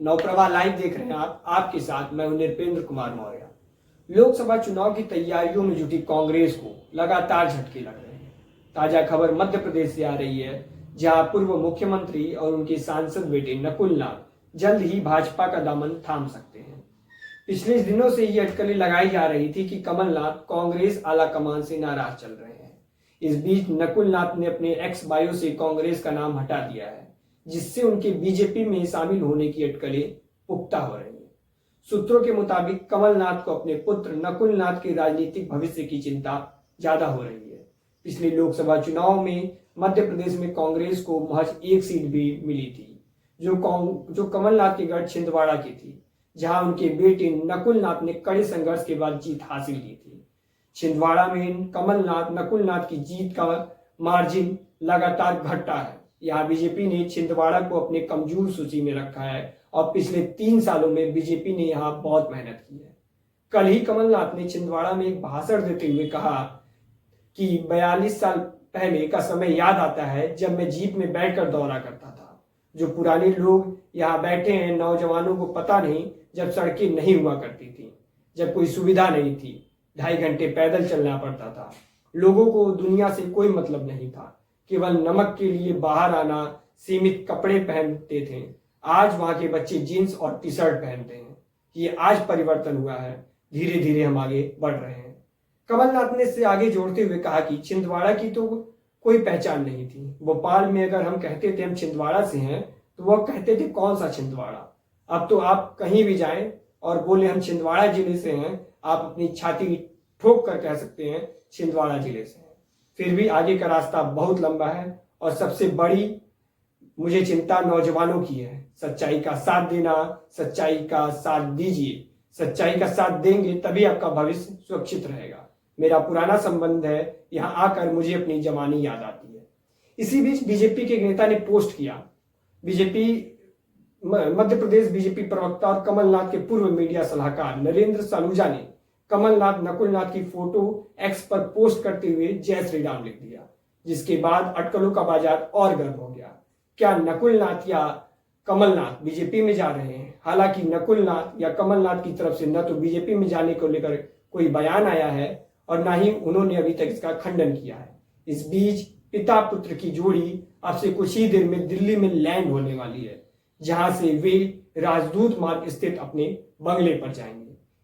Navaprabha live देख रहे हैं आप, आपके साथ मैं हूं नृपेंद्र कुमार मौर्य। लोकसभा चुनाव की तैयारियों में जुटी कांग्रेस को लगातार झटके लग रहे हैं। ताजा खबर मध्य प्रदेश से आ रही है, जहां पूर्व मुख्यमंत्री और उनके सांसद बेटे नकुल नाथ जल्द ही भाजपा का दामन थाम सकते हैं। पिछले दिनों से ये अटकलें लगाई जा रही थी कि कमलनाथ कांग्रेस आला कमान से नाराज चल रहे हैं। इस बीच नकुल नाथ ने अपने एक्स बायो से कांग्रेस का नाम हटा दिया है, जिससे उनके बीजेपी में शामिल होने की अटकलें पुख्ता हो रही हैं। सूत्रों के मुताबिक कमलनाथ को अपने पुत्र नकुल नाथ के राजनीतिक भविष्य की चिंता ज्यादा हो रही है। पिछले लोकसभा चुनाव में मध्य प्रदेश में कांग्रेस को महज एक सीट भी मिली थी, जो कमलनाथ के गढ़ छिंदवाड़ा की थी, जहां उनके बेटे नकुल नाथ ने कड़े संघर्ष के बाद जीत हासिल की थी। छिंदवाड़ा में कमलनाथ नकुल नाथ की जीत का मार्जिन लगातार घटता है। यहाँ बीजेपी ने छिंदवाड़ा को अपने कमजोर सूची में रखा है और पिछले 3 सालों में बीजेपी ने यहाँ बहुत मेहनत की है। कल ही कमलनाथ ने छिंदवाड़ा में एक भाषण देते हुए कहा कि 42 साल पहले का समय याद आता है, जब मैं जीप में बैठकर दौरा करता था। जो पुराने लोग यहाँ बैठे हैं, नौजवानों को पता नहीं, जब सड़कें नहीं हुआ करती थी, जब कोई सुविधा नहीं थी, 2.5 घंटे पैदल चलना पड़ता था, लोगों को दुनिया से कोई मतलब नहीं था, केवल नमक के लिए बाहर आना, सीमित कपड़े पहनते थे। आज वहां के बच्चे जीन्स और टी शर्ट पहनते हैं। ये आज परिवर्तन हुआ है, धीरे धीरे हम आगे बढ़ रहे हैं। कमलनाथ ने इससे आगे जोड़ते हुए कहा कि छिंदवाड़ा की तो कोई पहचान नहीं थी। भोपाल में अगर हम कहते थे हम छिंदवाड़ा से हैं, तो वह कहते थे कौन सा छिंदवाड़ा। अब तो आप कहीं भी जाएं और बोले हम छिंदवाड़ा जिले से हैं, आप अपनी छाती ठोक कर कह सकते हैं छिंदवाड़ा जिले से हैं। फिर भी आगे का रास्ता बहुत लंबा है और सबसे बड़ी मुझे चिंता नौजवानों की है। सच्चाई का साथ देना, सच्चाई का साथ दीजिए। सच्चाई का साथ देंगे तभी आपका भविष्य सुरक्षित रहेगा। मेरा पुराना संबंध है, यहाँ आकर मुझे अपनी जवानी याद आती है। इसी बीच बीजेपी के एक नेता ने पोस्ट किया। मध्य प्रदेश बीजेपी प्रवक्ता और कमलनाथ के पूर्व मीडिया सलाहकार नरेंद्र सलूजा ने कमलनाथ नकुल नाथ की फोटो एक्स पर पोस्ट करते हुए जय श्री राम लिख दिया, जिसके बाद अटकलों का बाजार और गर्म हो गया। क्या नकुल नाथ या कमलनाथ बीजेपी में जा रहे हैं? हालांकि नकुल नाथ या कमलनाथ की तरफ से न तो बीजेपी में जाने को लेकर कोई बयान आया है और न ही उन्होंने अभी तक इसका खंडन किया है। इस बीच पिता पुत्र की जोड़ी अब से कुछ ही देर में दिल्ली में लैंड होने वाली है, जहां से वे राजदूत मार्ग स्थित अपने बंगले पर जाएंगे।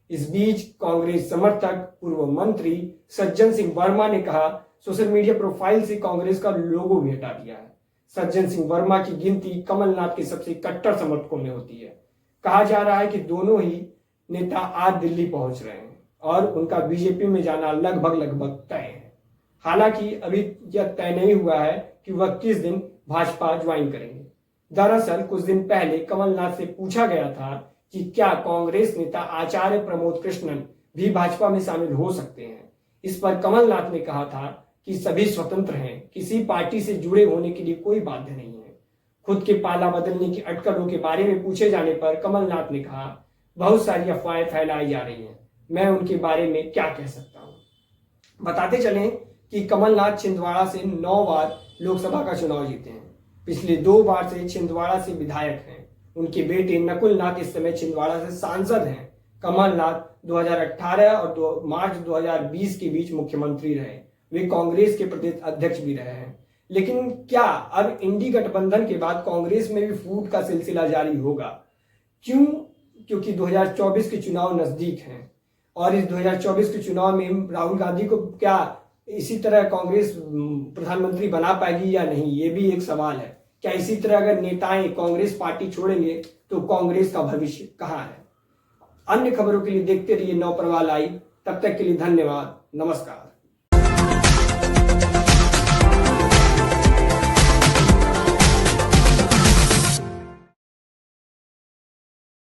इस बीच कांग्रेस समर्थक पूर्व मंत्री सज्जन सिंह वर्मा ने कहा, सोशल मीडिया प्रोफाइल से कांग्रेस का लोगो भी हटा दिया है। सज्जन सिंह वर्मा की गिनती कमलनाथ के सबसे कट्टर समर्थकों में होती है। कहा जा रहा है कि दोनों ही नेता आज दिल्ली पहुंच रहे हैं और उनका बीजेपी में जाना लगभग तय है। हालांकि अभी यह तय नहीं हुआ है कि वह किस दिन भाजपा ज्वाइन करेंगे। दरअसल कुछ दिन पहले कमलनाथ से पूछा गया था कि क्या कांग्रेस नेता आचार्य प्रमोद कृष्णन भी भाजपा में शामिल हो सकते हैं। इस पर कमलनाथ ने कहा था कि सभी स्वतंत्र हैं, किसी पार्टी से जुड़े होने के लिए कोई बाध्य नहीं है। खुद के पाला बदलने की अटकलों के बारे में पूछे जाने पर कमलनाथ ने कहा, बहुत सारी अफवाहें फैलाई जा रही हैं, मैं उनके बारे में क्या कह सकता हूं। बताते चलें कि कमलनाथ छिंदवाड़ा से 9 बार लोकसभा का चुनाव जीते हैं। पिछले 2 बार से छिंदवाड़ा से विधायक हैं। उनके बेटे नकुल नाथ इस समय छिंदवाड़ा से सांसद हैं। कमलनाथ 2018 और मार्च 2020 के बीच मुख्यमंत्री रहे। वे कांग्रेस के प्रदेश अध्यक्ष भी रहे हैं। लेकिन क्या अब इंडी गठबंधन के बाद कांग्रेस में भी फूट का सिलसिला जारी होगा? क्यों? क्योंकि 2024 के चुनाव नजदीक हैं और इस 2024 के चुनाव में राहुल गांधी को क्या इसी तरह कांग्रेस प्रधानमंत्री बना पाएगी या नहीं, ये भी एक सवाल है। क्या इसी तरह अगर नेताएं कांग्रेस पार्टी छोड़ेंगे तो कांग्रेस का भविष्य कहाँ है? अन्य खबरों के लिए देखते रहिए नवप्रभा लाइव। तब तक के लिए धन्यवाद, नमस्कार।